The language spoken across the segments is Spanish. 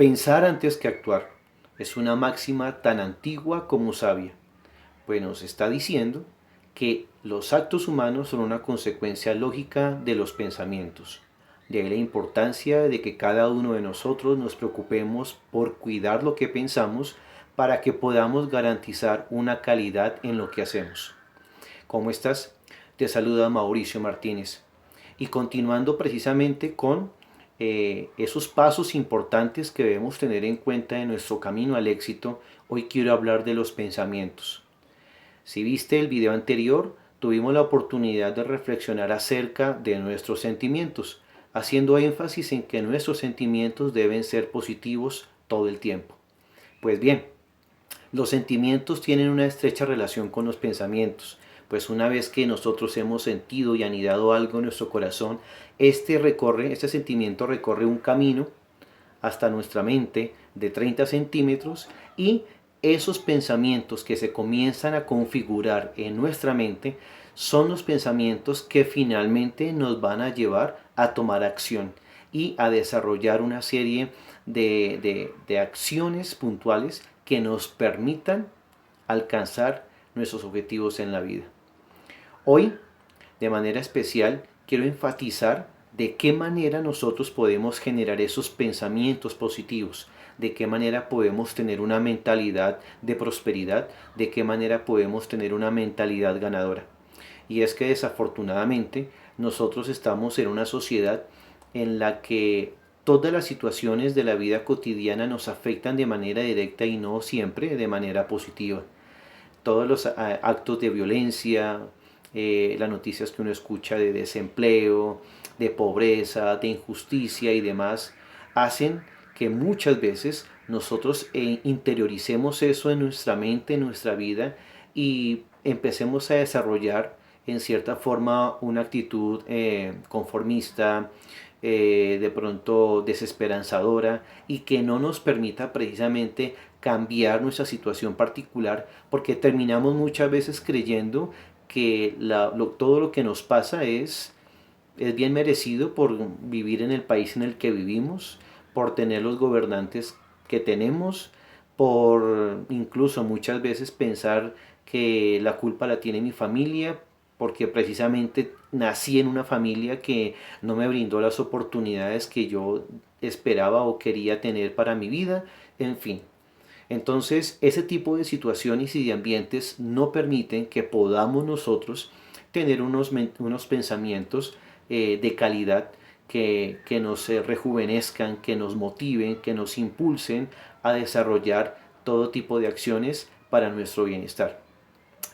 Pensar antes que actuar es una máxima tan antigua como sabia, pues nos está diciendo que los actos humanos son una consecuencia lógica de los pensamientos. De ahí la importancia de que cada uno de nosotros nos preocupemos por cuidar lo que pensamos para que podamos garantizar una calidad en lo que hacemos. ¿Cómo estás? Te saluda Mauricio Martínez. Y continuando precisamente con esos pasos importantes que debemos tener en cuenta en nuestro camino al éxito, hoy quiero hablar de los pensamientos. Si viste el video anterior, tuvimos la oportunidad de reflexionar acerca de nuestros sentimientos, haciendo énfasis en que nuestros sentimientos deben ser positivos todo el tiempo. Pues bien, los sentimientos tienen una estrecha relación con los pensamientos, pues una vez que nosotros hemos sentido y anidado algo en nuestro corazón, este sentimiento recorre un camino hasta nuestra mente de 30 centímetros y esos pensamientos que se comienzan a configurar en nuestra mente son los pensamientos que finalmente nos van a llevar a tomar acción y a desarrollar una serie de acciones puntuales que nos permitan alcanzar nuestros objetivos en la vida. Hoy, de manera especial, quiero enfatizar de qué manera nosotros podemos generar esos pensamientos positivos, de qué manera podemos tener una mentalidad de prosperidad, de qué manera podemos tener una mentalidad ganadora. Y es que desafortunadamente nosotros estamos en una sociedad en la que todas las situaciones de la vida cotidiana nos afectan de manera directa y no siempre de manera positiva. Todos los actos de violencia, las noticias que uno escucha de desempleo, de pobreza, de injusticia y demás, hacen que muchas veces nosotros interioricemos eso en nuestra mente, en nuestra vida y empecemos a desarrollar en cierta forma una actitud conformista, de pronto desesperanzadora y que no nos permita precisamente cambiar nuestra situación particular porque terminamos muchas veces creyendo que todo lo que nos pasa es bien merecido por vivir en el país en el que vivimos, por tener los gobernantes que tenemos, por incluso muchas veces pensar que la culpa la tiene mi familia, porque precisamente nací en una familia que no me brindó las oportunidades que yo esperaba o quería tener para mi vida, en fin. Entonces, ese tipo de situaciones y de ambientes no permiten que podamos nosotros tener unos pensamientos de calidad que nos rejuvenezcan, que nos motiven, que nos impulsen a desarrollar todo tipo de acciones para nuestro bienestar.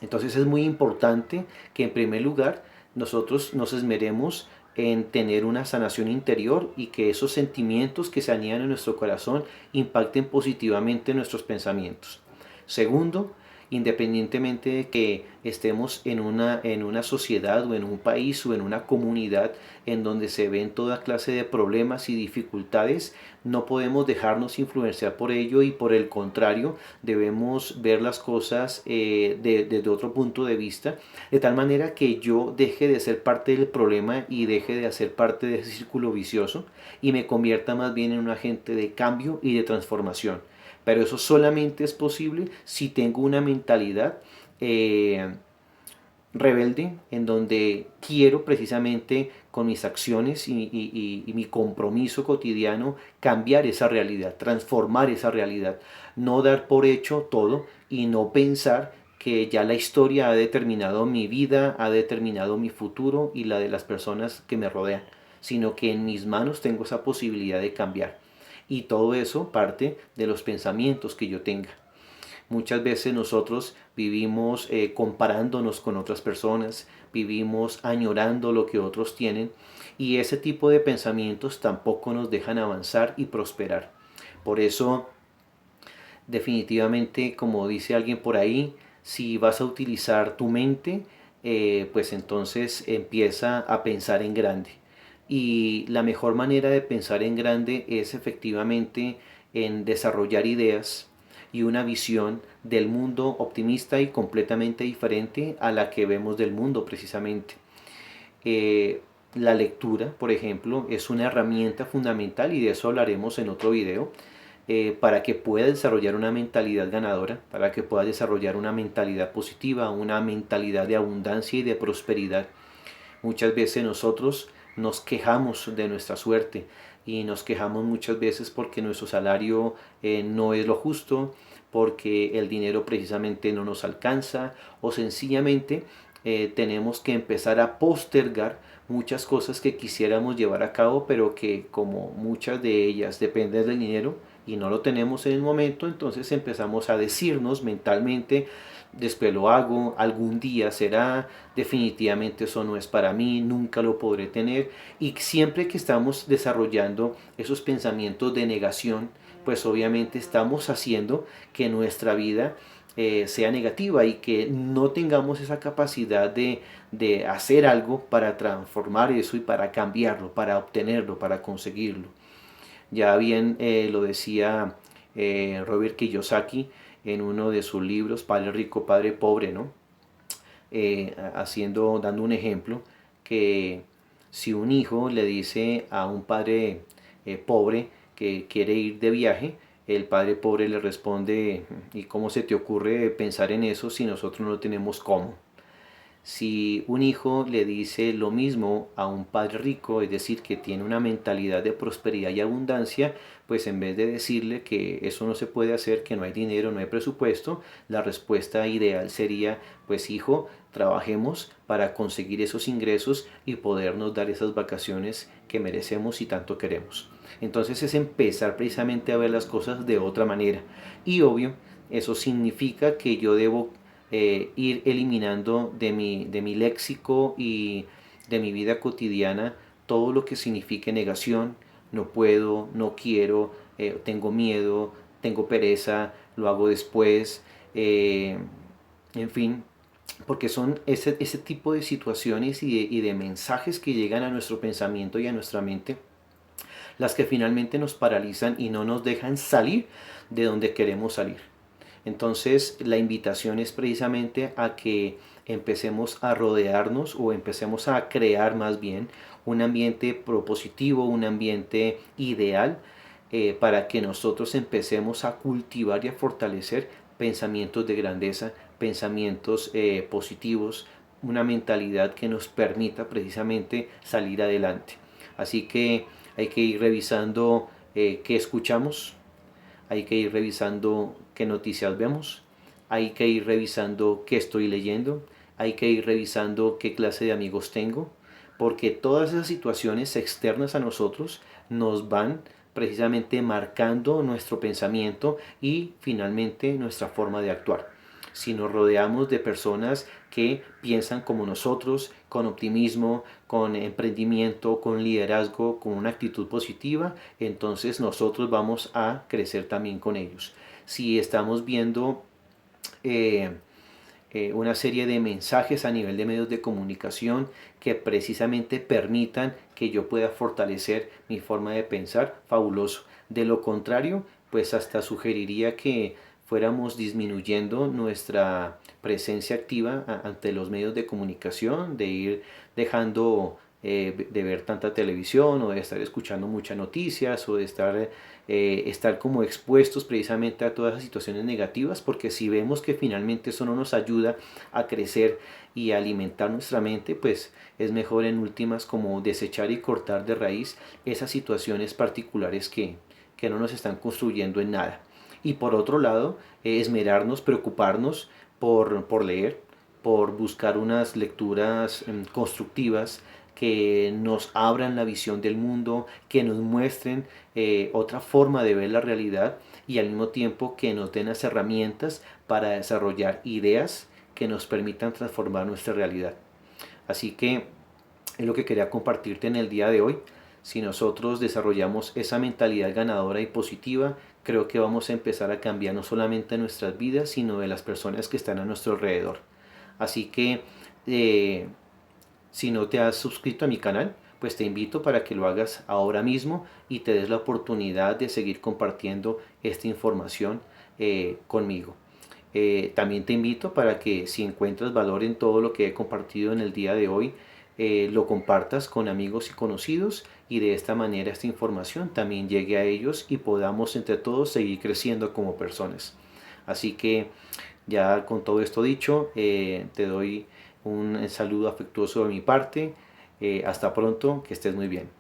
Entonces es muy importante que en primer lugar nosotros nos esmeremos en tener una sanación interior y que esos sentimientos que se anidan en nuestro corazón impacten positivamente nuestros pensamientos. Segundo, independientemente de que estemos en una sociedad o en un país o en una comunidad en donde se ven toda clase de problemas y dificultades, no podemos dejarnos influenciar por ello y por el contrario, debemos ver las cosas desde otro punto de vista, de tal manera que yo deje de ser parte del problema y deje de hacer parte de ese círculo vicioso y me convierta más bien en un agente de cambio y de transformación. Pero eso solamente es posible si tengo una mentalidad eh, rebelde en donde quiero precisamente con mis acciones y mi compromiso cotidiano cambiar esa realidad, transformar esa realidad, no dar por hecho todo y no pensar que ya la historia ha determinado mi vida, ha determinado mi futuro y la de las personas que me rodean, sino que en mis manos tengo esa posibilidad de cambiar. Y todo eso parte de los pensamientos que yo tenga. Muchas veces nosotros vivimos comparándonos con otras personas, vivimos añorando lo que otros tienen y ese tipo de pensamientos tampoco nos dejan avanzar y prosperar. Por eso, definitivamente, como dice alguien por ahí, si vas a utilizar tu mente, pues entonces empieza a pensar en grande. Y la mejor manera de pensar en grande es efectivamente en desarrollar ideas y una visión del mundo optimista y completamente diferente a la que vemos del mundo precisamente. La lectura, por ejemplo, es una herramienta fundamental y de eso hablaremos en otro video, para que puedas desarrollar una mentalidad ganadora, para que puedas desarrollar una mentalidad positiva, una mentalidad de abundancia y de prosperidad. Muchas veces nosotros nos quejamos de nuestra suerte y nos quejamos muchas veces porque nuestro salario no es lo justo, porque el dinero precisamente no nos alcanza o sencillamente tenemos que empezar a postergar muchas cosas que quisiéramos llevar a cabo, pero que como muchas de ellas dependen del dinero y no lo tenemos en el momento, entonces empezamos a decirnos mentalmente: después lo hago, algún día será, definitivamente eso no es para mí, nunca lo podré tener. Y siempre que estamos desarrollando esos pensamientos de negación, pues obviamente estamos haciendo que nuestra vida sea negativa y que no tengamos esa capacidad de hacer algo para transformar eso y para cambiarlo, para obtenerlo, para conseguirlo. Ya bien lo decía Robert Kiyosaki en uno de sus libros, Padre Rico, Padre Pobre, ¿no? Dando un ejemplo, que si un hijo le dice a un padre pobre que quiere ir de viaje, el padre pobre le responde: ¿y cómo se te ocurre pensar en eso si nosotros no tenemos cómo? Si un hijo le dice lo mismo a un padre rico, es decir, que tiene una mentalidad de prosperidad y abundancia, pues en vez de decirle que eso no se puede hacer, que no hay dinero, no hay presupuesto, la respuesta ideal sería: pues hijo, trabajemos para conseguir esos ingresos y podernos dar esas vacaciones que merecemos y tanto queremos. Entonces es empezar precisamente a ver las cosas de otra manera. Y obvio, eso significa que yo debo ir eliminando de mi léxico y de mi vida cotidiana todo lo que signifique negación: no puedo, no quiero, tengo miedo, tengo pereza, lo hago después, en fin, porque son ese tipo de situaciones y de mensajes que llegan a nuestro pensamiento y a nuestra mente las que finalmente nos paralizan y no nos dejan salir de donde queremos salir. Entonces la invitación es precisamente a que empecemos a rodearnos o empecemos a crear más bien un ambiente propositivo, un ambiente ideal, para que nosotros empecemos a cultivar y a fortalecer pensamientos de grandeza, pensamientos positivos, una mentalidad que nos permita precisamente salir adelante. Así que hay que ir revisando qué escuchamos, hay que ir revisando qué noticias vemos, hay que ir revisando qué estoy leyendo, hay que ir revisando qué clase de amigos tengo, porque todas esas situaciones externas a nosotros nos van precisamente marcando nuestro pensamiento y finalmente nuestra forma de actuar. Si nos rodeamos de personas que piensan como nosotros, con optimismo, con emprendimiento, con liderazgo, con una actitud positiva, entonces nosotros vamos a crecer también con ellos. Si estamos viendo una serie de mensajes a nivel de medios de comunicación que precisamente permitan que yo pueda fortalecer mi forma de pensar, fabuloso. De lo contrario, pues hasta sugeriría que fuéramos disminuyendo nuestra presencia activa ante los medios de comunicación, de ir dejando de ver tanta televisión o de estar escuchando muchas noticias o de estar como expuestos precisamente a todas las situaciones negativas, porque si vemos que finalmente eso no nos ayuda a crecer y a alimentar nuestra mente, pues es mejor en últimas como desechar y cortar de raíz esas situaciones particulares que no nos están construyendo en nada. Y por otro lado, esmerarnos, preocuparnos por leer, por buscar unas lecturas constructivas que nos abran la visión del mundo, que nos muestren otra forma de ver la realidad y al mismo tiempo que nos den las herramientas para desarrollar ideas que nos permitan transformar nuestra realidad. Así que es lo que quería compartirte en el día de hoy. Si nosotros desarrollamos esa mentalidad ganadora y positiva, creo que vamos a empezar a cambiar no solamente nuestras vidas, sino de las personas que están a nuestro alrededor. Así que si no te has suscrito a mi canal, pues te invito para que lo hagas ahora mismo y te des la oportunidad de seguir compartiendo esta información conmigo. También te invito para que si encuentras valor en todo lo que he compartido en el día de hoy, lo compartas con amigos y conocidos y de esta manera esta información también llegue a ellos y podamos entre todos seguir creciendo como personas. Así que ya con todo esto dicho, te doy un saludo afectuoso de mi parte. Hasta pronto, que estés muy bien.